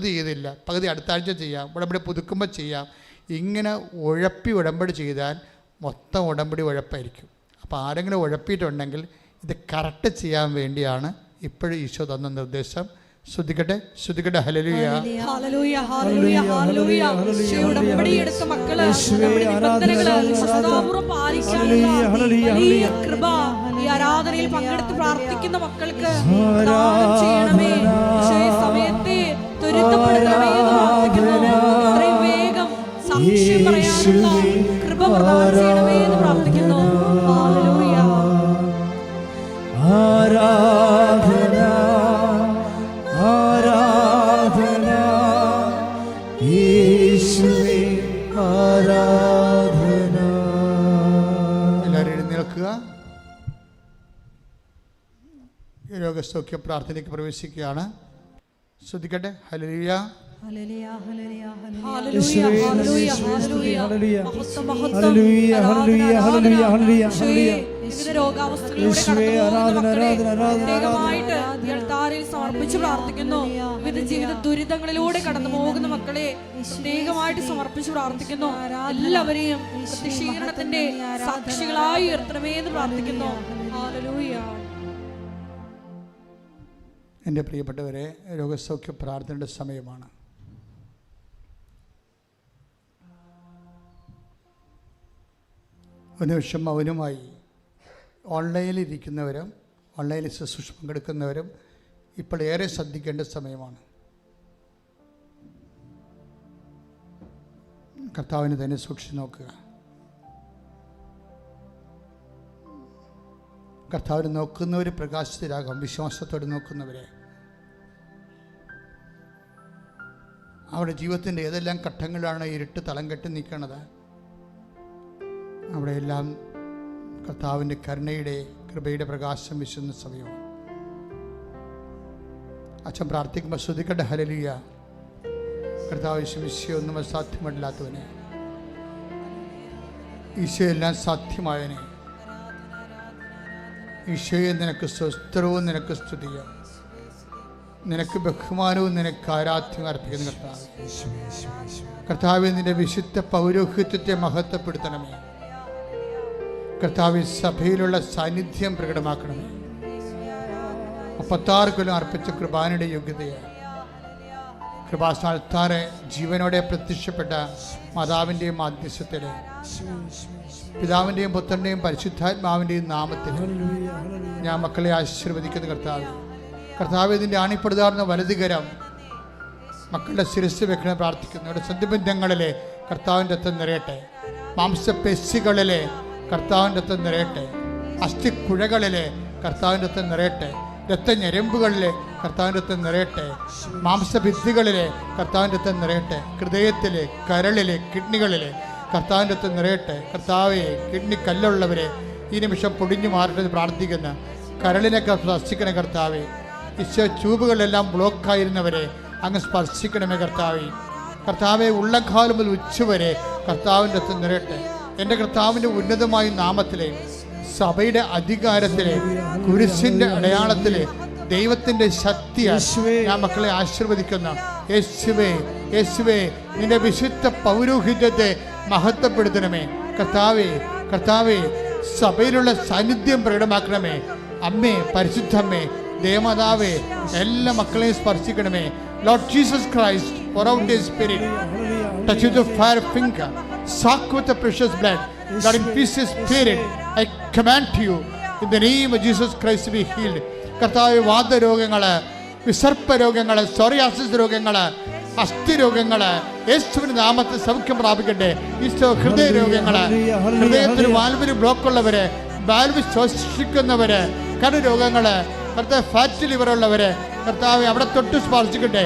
ചെയ്തില്ല, പകുതി അടുത്ത ആഴ്ച ചെയ്യാം, ഉടമ്പടി പുതുക്കുമ്പോൾ ചെയ്യാം, ഇങ്ങനെ ഉടമ്പടി ചെയ്താൽ മൊത്തം ഉടമ്പടി ഉഴപ്പായിരിക്കും. അപ്പോൾ ആരെങ്കിലും ഉഴപ്പിയിട്ടുണ്ടെങ്കിൽ ഇത് കറക്റ്റ് ചെയ്യാൻ വേണ്ടിയാണ് ഇപ്പോഴും ഈശോ തന്ന നിർദ്ദേശം. ശ്രദ്ധിക്കട്ടെ. ഹല്ലേലൂയ. ഹല്ലേലൂയ, ഹല്ലേലൂയ, ഹല്ലേലൂയ. ഉടമ്പടിയെടുത്ത മക്കള് നമ്മുടെ നിബന്ധനകള് വിശ്വസ്തപൂർവ്വം പാലിക്കാനുള്ള വലിയ കൃപ ഈ ആരാധനയിൽ പങ്കെടുത്ത് പ്രാർത്ഥിക്കുന്ന മക്കൾക്ക് ദാനം ചെയ്യണമേ. ഈ സമയത്തെ ത്വരിതപ്പെടുത്തണമേ എന്ന് പ്രാർത്ഥിക്കുന്നു. ഇത്രയും വേഗം സാക്ഷ്യം പറയാനുള്ള കൃപ പ്രദാനം ചെയ്യണമേ എന്ന് പ്രാർത്ഥിക്കുന്നു. ഹല്ലേലൂയ. ആരാധന ആരാധന യേശുവേ ആരാധന. എല്ലാവരും എഴുന്നേൽക്കുക. രോഗസൗഖ്യ പ്രാർത്ഥനയ്ക്ക് പ്രവേശിക്കുകയാണ്. ശ്രദ്ധിക്കട്ടെ. ഹല്ലേലൂയ. ഹല്ലേലൂയ, ഹല്ലേലൂയ, ഹല്ലേലൂയ, ഹല്ലേലൂയ, ഹല്ലേലൂയ, മഹത്വം, ഹല്ലേലൂയ, ഹല്ലേലൂയ, ഹല്ലേലൂയ, ഹല്ലേലൂയ. വിവിധ രോഗാവസ്ഥകളിലൂടെ കടന്നുപോകുന്ന മക്കളെ പ്രത്യേകമായിട്ട് ഈ അൾത്താരയിൽ സമർപ്പിച്ച് പ്രാർത്ഥിക്കുന്നു. വിവിധ ജീവിത ദുരിതങ്ങളിലൂടെ കടന്നു പോകുന്ന മക്കളെ പ്രത്യേകമായിട്ട് സമർപ്പിച്ച് പ്രാർത്ഥിക്കുന്നു. എല്ലാവരെയും പ്രത്യക്ഷീകരണത്തിന്റെ സാക്ഷികളായി ഉയർത്തണമേ എന്ന് പ്രാർത്ഥിക്കുന്നു. ഹല്ലേലൂയ. എൻ്റെ പ്രിയപ്പെട്ടവരെ, രോഗസൗഖ്യ പ്രാർത്ഥനയുടെ സമയമാണ്. ഒരു നിമിഷം മൗനമായി ഓൺലൈനിൽ ഇരിക്കുന്നവരും ഓൺലൈനിൽ ശുശ്രൂഷ പങ്കെടുക്കുന്നവരും ഇപ്പോൾ ഏറെ ശ്രദ്ധിക്കേണ്ട സമയമാണ്. കർത്താവിനെ തന്നെ സൂക്ഷിച്ച് നോക്കുക. കർത്താവിനെ നോക്കുന്നവർ പ്രകാശത്തിലാകാം. വിശ്വാസത്തോടെ നോക്കുന്നവരെ അവരുടെ ജീവിതത്തിൻ്റെ ഏതെല്ലാം ഘട്ടങ്ങളിലാണ് ഇരുട്ട് തളം കെട്ടി നിൽക്കുന്നത്, അവിടെയെല്ലാം കർത്താവിൻ്റെ കരുണയുടെ കൃപയുടെ പ്രകാശം വീശുന്ന സമയമാണ്. അച്ഛൻ പ്രാർത്ഥിക്കുമ്പോൾ ശ്രദ്ധിക്കട്ടെ. ഹല്ലേലൂയ. കർത്താവ് ഈശോയൊന്നും അസാധ്യമല്ലാത്തവനെ, ഈശോ എല്ലാം സാധ്യമായവനെ, ഈശോയെ നിനക്ക് സ്തോത്രവും നിനക്ക് സ്തുതിയും. നിനക്ക് ബഹുമാനവും നിനക്ക് ആരാധ്യവും അർപ്പിക്കുന്ന കർത്താവ്. കർത്താവെ, നിന്റെ വിശുദ്ധ പൗരോഹിത്യത്തെ മഹത്വപ്പെടുത്തണമേ. കർത്താവ്, സഭയിലുള്ള സാന്നിധ്യം പ്രകടമാക്കണമേ. 36 കൊല്ലം അർപ്പിച്ച കൃപാനയുടെ യോഗ്യതയാണ്. കൃപാസ്ഥാനത്താറെ ജീവനോടെ പ്രത്യക്ഷപ്പെട്ട മാതാവിൻ്റെയും മാധ്യസ്ഥത്തിലെ പിതാവിൻ്റെയും പുത്രൻ്റെയും പരിശുദ്ധാത്മാവിൻ്റെയും നാമത്തിൽ ഞാൻ മക്കളെ ആശീർവദിക്കുന്ന കർത്താവ്. കർത്താവ്, ഇതിൻ്റെ ആണിപ്പെടുതാർന്ന വലതുകരം മക്കളുടെ ശിരസ് വെക്കണ പ്രാർത്ഥിക്കുന്നു. ഇവിടെ സന്ധിബന്ധങ്ങളിലെ കർത്താവിൻ്റെ രക്തം നിറയട്ടെ. മാംസപേശികളിലെ കർത്താവിൻ്റെ രക്തം നിറയട്ടെ. അസ്ഥിക്കുഴകളിലെ കർത്താവിൻ്റെ രക്തം നിറയട്ടെ. രക്തഞരമ്പുകളിലെ കർത്താവിൻ്റെ രക്തം നിറയട്ടെ. മാംസഭിത്തികളിലെ കർത്താവിൻ്റെ രക്തം നിറയട്ടെ. ഹൃദയത്തിലെ, കരളിലെ, കിഡ്നികളിലെ കർത്താവിൻ്റെ രക്തം നിറയട്ടെ. കർത്താവെ, കിഡ്നി കല്ലുള്ളവരെ ഈ നിമിഷം പൊടിഞ്ഞു മാറട്ടെന്ന് പ്രാർത്ഥിക്കുന്ന കരളിനൊക്കെ സ്പർശിക്കണേ കർത്താവെ. ഈശോ, ട്യൂബുകളെല്ലാം ബ്ലോക്കായിരുന്നവരെ അങ്ങ് സ്പർശിക്കണമേ കർത്താവെ. കർത്താവെ, ഉള്ളക്കാലം മുതൽ ഉച്ചവരെ കർത്താവിൻ്റെ രക്തം നിറയട്ടെ. എൻ്റെ കർത്താവിൻ്റെ ഉന്നതമായ നാമത്തിലെ, സഭയുടെ അധികാരത്തിലെ, കുരിശിൻ്റെ അടയാളത്തിലെ ദൈവത്തിൻ്റെ ശക്തിയാണ് ഞാൻ മക്കളെ ആശീർവദിക്കുന്ന. യേശുവേ, യേശുവേ, നിന്റെ വിശുദ്ധ പൗരോഹിത്യത്തെ മഹത്വപ്പെടുത്തണമേ കർത്താവേ. കർത്താവേ, സഭയിലുള്ള സാന്നിധ്യം പ്രകടമാക്കണമേ. അമ്മേ, പരിശുദ്ധമ്മേ, ദേവമാതാവേ, എല്ലാ മക്കളെയും സ്പർശിക്കണമേ. Lord Jesus Christ, pour out His Spirit, touch with the fire finger, soak with the precious blood. God, in peace Spirit, I command to you in the name of Jesus Christ to be healed. കർത്താവ്, വാതരോഗങ്ങൾ, വിസർപ്പ രോഗങ്ങൾ, psoriasis രോഗങ്ങൾ, അസ്ഥി രോഗങ്ങൾ യേശുവിന്റെ നാമത്തിൽ സൗഖ്യം പ്രാപിക്കട്ടെ. ഈശോ, ഹൃദയ രോഗങ്ങൾ, ഹൃദയത്തിന് വാൽവിന് ബ്ലോക്കുള്ളവര്, വാൽവ് ശ്വസിക്കുന്നവര്, കടുരോഗങ്ങൾ, കർത്താവ് ഫാറ്റ് ലിവർ ഉള്ളവര്, കർത്താവ് അവിടെ തൊട്ട് സ്പർശിക്കട്ടെ.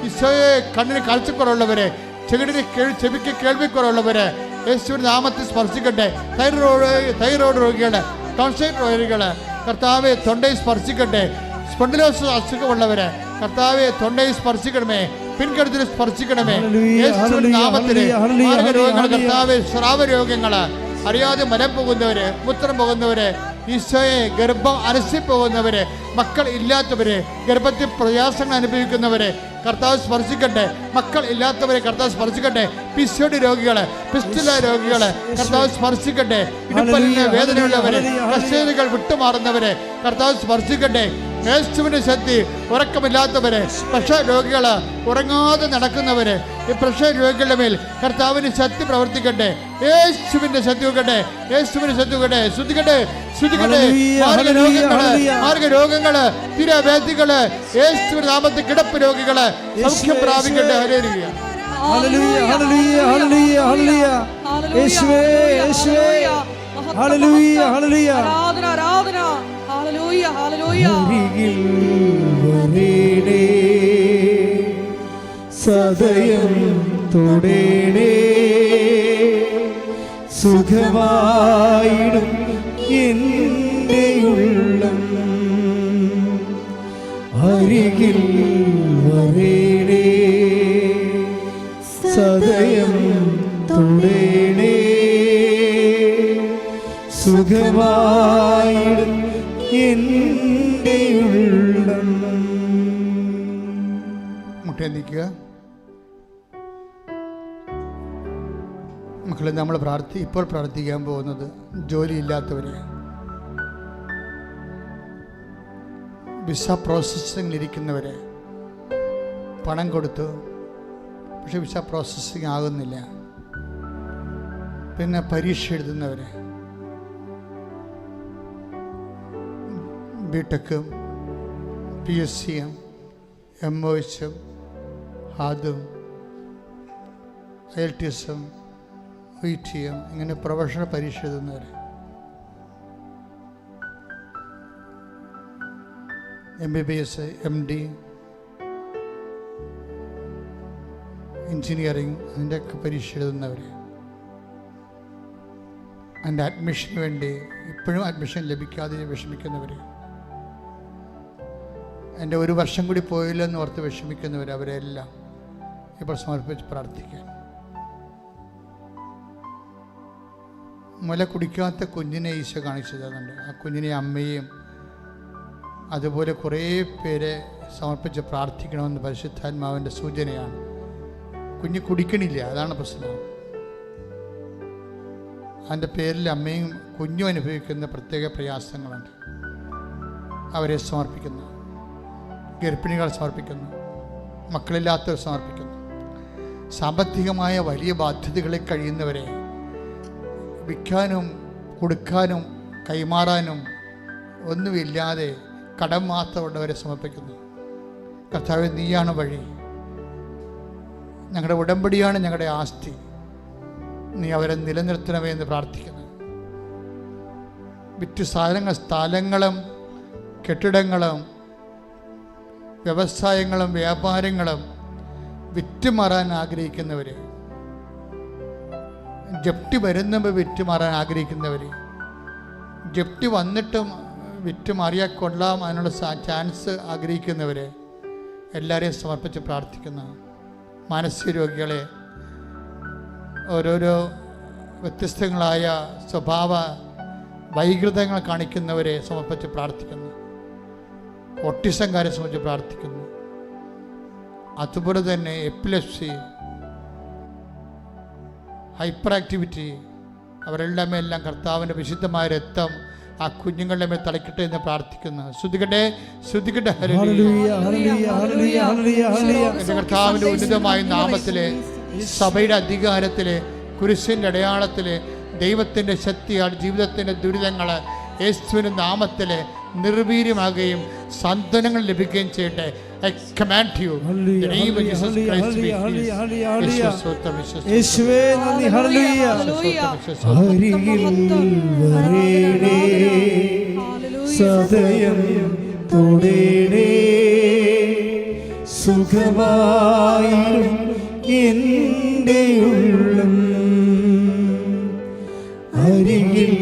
ഈശോയെ, കണ്ണിന് കാഴ്ചക്കുറവുള്ളവര്, ചെവിക്ക് കേൾവിക്കുറവുള്ളവര് യേശുവിന്റെ നാമത്തിൽ സ്പർശിക്കട്ടെ. തൈറോയ്ഡ് രോഗികള്, ടോൺസൈറ്റ് രോഗികള്, കർത്താവെ, തൊണ്ടയിൽ സ്പർശിക്കട്ടെ. സ്പോണ്ടിലോസിസ് അസുഖമുള്ളവര്, കർത്താവെ, തൊണ്ടയിൽ സ്പർശിക്കണമേ. പിൻകഴുത്തിൽ സ്പർശിക്കണമേ യേശുവിന്റെ നാമത്തില്. മാർഗരോഗങ്ങൾ, കർത്താവെ, സ്രാവ രോഗങ്ങള്, അറിയാതെ മരം പോകുന്നവര്, മൂത്രം പോകുന്നവര്, ഈശോയെ, ഗർഭം അലസിപ്പോകുന്നവര്, മക്കൾ ഇല്ലാത്തവര്, ഗർഭത്തിൽ പ്രയാസങ്ങൾ അനുഭവിക്കുന്നവര് കർത്താവ് സ്പർശിക്കട്ടെ. മക്കൾ ഇല്ലാത്തവരെ കർത്താവ് സ്പർശിക്കട്ടെ. പിസ്യോടി രോഗികള്, പിസ്റ്റുല രോഗികള് കർത്താവ് സ്പർശിക്കട്ടെ. ഇടുപ്പലിന് വേദനയുള്ളവര്, കശേരുകൾ വിട്ടുമാറുന്നവരെ കർത്താവ് സ്പർശിക്കട്ടെ. യേശുവിന്റെ ശക്തി. ഉറക്കമില്ലാത്തവര്, പ്രഷർ രോഗികള്, ഉറങ്ങാതെ നടക്കുന്നവര്, ഈ പ്രഷർ രോഗികളുടെ മേൽ കർത്താവിന്റെ ശക്തി പ്രവർത്തിക്കട്ടെ. യേശുവിന്റെ ശക്തി വെക്കട്ടെ. യേശുവിന്റെ ശക്തി വെക്കട്ടെ. ശ്രദ്ധിക്കട്ടെ, ശ്രദ്ധിക്കട്ടെ. മാർഗരോഗങ്ങള്, തിരവേദികള്, യേശുവിന്റെ നാമത്തിൽ കിടപ്പ് രോഗികള് സൗഖ്യം പ്രാപിക്കട്ടെ. ഹല്ലേലൂയ, ഹല്ലേലൂയ, ഹല്ലേലൂയ, ഹല്ലേലൂയ, ഹല്ലേലൂയ. യേശുവേ, യേശുവേ, ഹല്ലേലൂയ, ഹല്ലേലൂയ. ആരാധന, ആരാധന. ഹല്ലേലൂയ, ഹല്ലേലൂയ. അരികിൽ വരേണേ, സദയം തൊടേണേ, സുഖമായിടും എൻ്റെ ഉള്ളം. അരികിൽ വരേണേ, സദയം തൊടേണേ, സുഖമായിടും എൻ്റെ ഉള്ളം. മുട്ടേ നിൽക്കുക മക്കളെ. നമ്മൾ ഇപ്പോൾ പ്രാർത്ഥിക്കാൻ പോകുന്നത് ജോലിയില്ലാത്തവരെ, വിസ പ്രോസസ്സിങ്ങിലിരിക്കുന്നവരെ, പണം കൊടുത്തു പക്ഷെ വിസ പ്രോസസ്സിങ് ആകുന്നില്ല, പിന്നെ പരീക്ഷ എഴുതുന്നവരെ, ബിടെക്കും PSCയും MOHും അതും IELTSും OETയും ഇങ്ങനെ പ്രൊഫഷണൽ പരീക്ഷ എഴുതുന്നവർ, MBBS MD എഞ്ചിനീയറിങ് അതിൻ്റെയൊക്കെ പരീക്ഷ എഴുതുന്നവർ, അതിൻ്റെ അഡ്മിഷന് വേണ്ടി ഇപ്പോഴും അഡ്മിഷൻ ലഭിക്കാതെ വിഷമിക്കുന്നവർ, എൻ്റെ ഒരു വർഷം കൂടി പോയില്ലെന്ന് ഓർത്ത് വിഷമിക്കുന്നവർ, അവരെല്ലാം ഇപ്പോൾ സമർപ്പിച്ച് പ്രാർത്ഥിക്കാൻ. മുല കുടിക്കാത്ത കുഞ്ഞിനെ ഈശോ കാണിച്ചു തരുന്നുണ്ട്. ആ കുഞ്ഞിനെ അമ്മയും അതുപോലെ കുറേ പേരെ സമർപ്പിച്ച് പ്രാർത്ഥിക്കണമെന്ന് പരിശുദ്ധാത്മാവിൻ്റെ സൂചനയാണ്. കുഞ്ഞ് കുടിക്കണില്ല, അതാണ് പ്രശ്നം. അതിൻ്റെ പേരിൽ അമ്മയും കുഞ്ഞും അനുഭവിക്കുന്ന പ്രത്യേക പ്രയാസങ്ങളുണ്ട്. അവരെ സമർപ്പിക്കുന്നു, ഗർഭിണികൾ സമർപ്പിക്കുന്നു, മക്കളില്ലാത്തവർ സമർപ്പിക്കുന്നു. സാമ്പത്തികമായ വലിയ ബാധ്യതകളിൽ കഴിയുന്നവരെ വിൽക്കാനും കൊടുക്കാനും കൈമാറാനും ഒന്നുമില്ലാതെ കടം മാത്രമുള്ളവരെ സമർപ്പിക്കുന്നു. കർത്താവേ, നീയാണ് വഴി, ഞങ്ങളുടെ ഉടമ്പടിയാണ് ഞങ്ങളുടെ ആസ്തി, നീ അവരെ നിലനിർത്തണമേ എന്ന് പ്രാർത്ഥിക്കുന്നു. വിറ്റ് സ്ഥലങ്ങളും കെട്ടിടങ്ങളും വ്യവസായങ്ങളും വ്യാപാരങ്ങളും വിറ്റുമാറാൻ ആഗ്രഹിക്കുന്നവർ, ജപ്തി വരുന്നപ്പോൾ വിറ്റുമാറാൻ ആഗ്രഹിക്കുന്നവർ, ജപ്തി വന്നിട്ടും വിറ്റുമാറിയാൽ കൊള്ളാം അതിനുള്ള ചാൻസ് ആഗ്രഹിക്കുന്നവർ എല്ലാവരെയും സമർപ്പിച്ച് പ്രാർത്ഥിക്കുന്നു. മാനസിക രോഗികളെ, ഓരോരോ വ്യത്യസ്തങ്ങളായ സ്വഭാവ വൈകൃതങ്ങൾ കാണിക്കുന്നവരെ സമർപ്പിച്ച് പ്രാർത്ഥിക്കുന്നു. ഓട്ടിസംകാരെ സംബന്ധിച്ച് പ്രാർത്ഥിക്കുന്നു. അതുപോലെ തന്നെ എപ്പിലെപ്സി, ഹൈപ്പർ ആക്ടിവിറ്റി, അവരുടെ മേലെല്ലാം കർത്താവിൻ്റെ വിശുദ്ധമായ രക്തം ആ കുഞ്ഞുങ്ങളുടെ മേൽ തളിക്കട്ടെ എന്ന് പ്രാർത്ഥിക്കുന്നു. ശ്രുതികട്ടെ, ശ്രുതികട്ടെ. എൻ്റെ കർത്താവിൻ്റെ ഉന്നതമായ നാമത്തിലെ, സഭയുടെ അധികാരത്തിലെ, കുരിശിൻ്റെ അടയാളത്തിലെ, ദൈവത്തിൻ്റെ ശക്തിയാൽ ജീവിതത്തിൻ്റെ ദുരിതങ്ങൾ യേശുവിൻ്റെ നാമത്തിൽ നിർവീര്യമാകുകയും സാന്ത്വനങ്ങൾ ലഭിക്കുകയും ചെയ്യട്ടെ. I command you in the name of Jesus Christ be healed. യേശുവേ നന്ദി, ഹല്ലേലൂയ. അരികിൽ വരേണേ, സദയം തൊടേണേ, സുഖമായിടും എൻ്റെ ഉള്ളം. അരികിൽ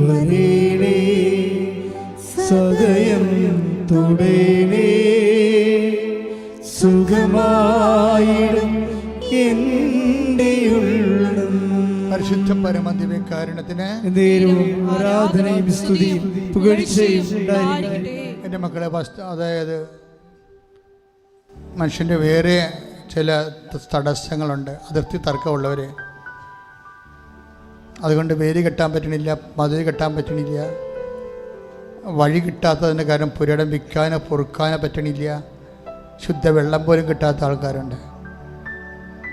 വരേണേ, സദയം തൊടേണേ, സുഖമായിടും എൻ്റെ ഉള്ളം. പരിശുദ്ധ പരമദിവ്യകാരുണ്യത്തിന് ആരാധനയും സ്തുതിയും പുകഴ്ചയും ഉണ്ടായിരിക്കട്ടെ. എൻ്റെ മക്കളെ, അതായത് മനുഷ്യൻ്റെ വേറെ ചില തടസ്സങ്ങളുണ്ട്, അതിർത്തി തർക്കമുള്ളവർ. അതുകൊണ്ട് വേര് കെട്ടാൻ പറ്റണില്ല, മതിൽ കെട്ടാൻ പറ്റണില്ല, വഴി കിട്ടാത്തതിൻ്റെ കാരണം പുരയിടം വിൽക്കാനോ പൊറുക്കാനോ പറ്റണില്ല, ശുദ്ധ വെള്ളം പോലും കിട്ടാത്ത ആൾക്കാരുണ്ട്.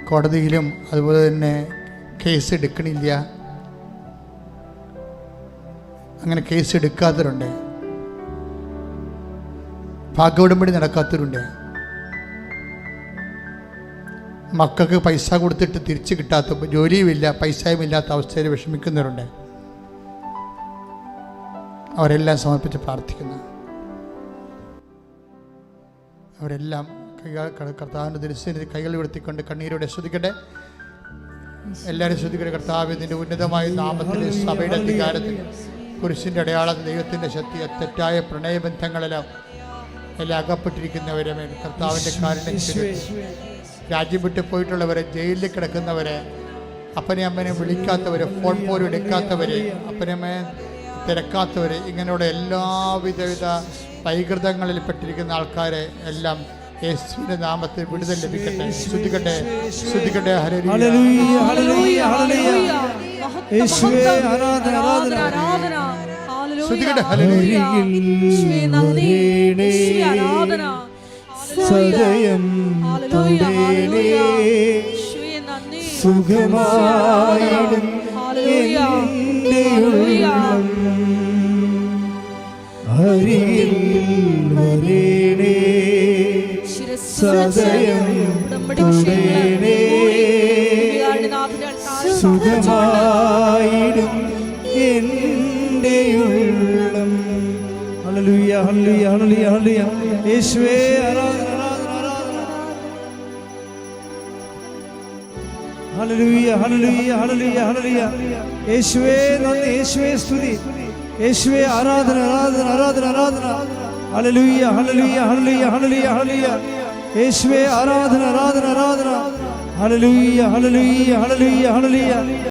കോടതിയിലും അതുപോലെ തന്നെ കേസ് എടുക്കണില്ല, അങ്ങനെ കേസ് എടുക്കാത്തവരുണ്ട്, ഭാഗ്യഉടമ്പടി നടക്കാത്തവരുണ്ട്, മക്കൾക്ക് പൈസ കൊടുത്തിട്ട് തിരിച്ച് കിട്ടാത്ത, ജോലിയുമില്ല പൈസയും ഇല്ലാത്ത അവസ്ഥയിൽ വിഷമിക്കുന്നവരുണ്ട്. അവരെല്ലാം സമർപ്പിച്ച് പ്രാർത്ഥിക്കുന്നു. അവരെല്ലാം കർത്താവിൻ്റെ ദൃശ്യത്തിൽ കൈകൾ ഉയർത്തിക്കൊണ്ട് കണ്ണീരോടെ ശ്രുതിക്കട്ടെ. എല്ലാവരും ശ്രുതിക്കട്ടെ. കർത്താവ് ഇതിൻ്റെ ഉന്നതമായ നാമത്തിൽ, സഭയുടെ അധികാരത്തിൽ, കുരിശിൻ്റെ അടയാളത്തിൽ, ദൈവത്തിൻ്റെ ശക്തി, തെറ്റായ പ്രണയബന്ധങ്ങളെല്ലാം എല്ലാം അകപ്പെട്ടിരിക്കുന്നവരെ മേൽ കർത്താവിൻ്റെ കാരുണ്യം, രാജ്യം വിട്ട് പോയിട്ടുള്ളവരെ, ജയിലിൽ കിടക്കുന്നവരെ, അപ്പനെ അമ്മനെ വിളിക്കാത്തവരെ, ഫോൺ പോലും എടുക്കാത്തവരെ, അപ്പനമ്മയെ തിരക്കാത്തവരെ, ഇങ്ങനെയുള്ള എല്ലാവിധ വൈകൃതങ്ങളിൽ പെട്ടിരിക്കുന്ന ആൾക്കാരെ എല്ലാം യേശുവിന്റെ നാമത്തിൽ വിടുതൽ ലഭിക്കട്ടെ. ശ്രുതിക്കട്ടെ, ശ്രുതിക്കട്ടെ. ഹല്ലേലൂയ, ഹല്ലേലൂയ, ഹല്ലേലൂയ. യേശുവേ ആരാധന, ആരാധന, ആരാധന. ശ്രുതിക്കട്ടെ. ഹല്ലേലൂയ, യേശുവേ നന്ദി, യേശുവേ ആരാധന. സദയം തൊടേണേ, യേശുവേ നന്ദി, സുഖമായിടും എൻ്റെ ഉള്ളം. അരികിൽ വരേണേ, സദയം തൊടേണേ, സുഖമായിടും എൻ്റെ ഉള്ളം. ഹല്ലേലൂയ, ഹല്ലേലൂയ, ഹല്ലേലൂയ, ഹല്ലേലൂയ. യേശുവേ ആരാധന, ആരാധന, ആരാധന. ഹല്ലേലൂയ, ഹല്ലേലൂയ, ഹല്ലേലൂയ, ഹല്ലേലൂയ. യേശുവേ നന്ദി, യേശുവേ സ്തുതി, യേശുവേ ആരാധന, ആരാധന, ആരാധന, ആരാധന. ഹല്ലേലൂയ, ഹല്ലേലൂയ, ഹല്ലേലൂയ, ഹല്ലേലൂയ, ഹല്ലേലൂയ. യേശുവേ ആരാധന, ആരാധന, ആരാധന. ഹല്ലേലൂയ, ഹല്ലേലൂയ, ഹല്ലേലൂയ, ഹല്ലേലൂയ.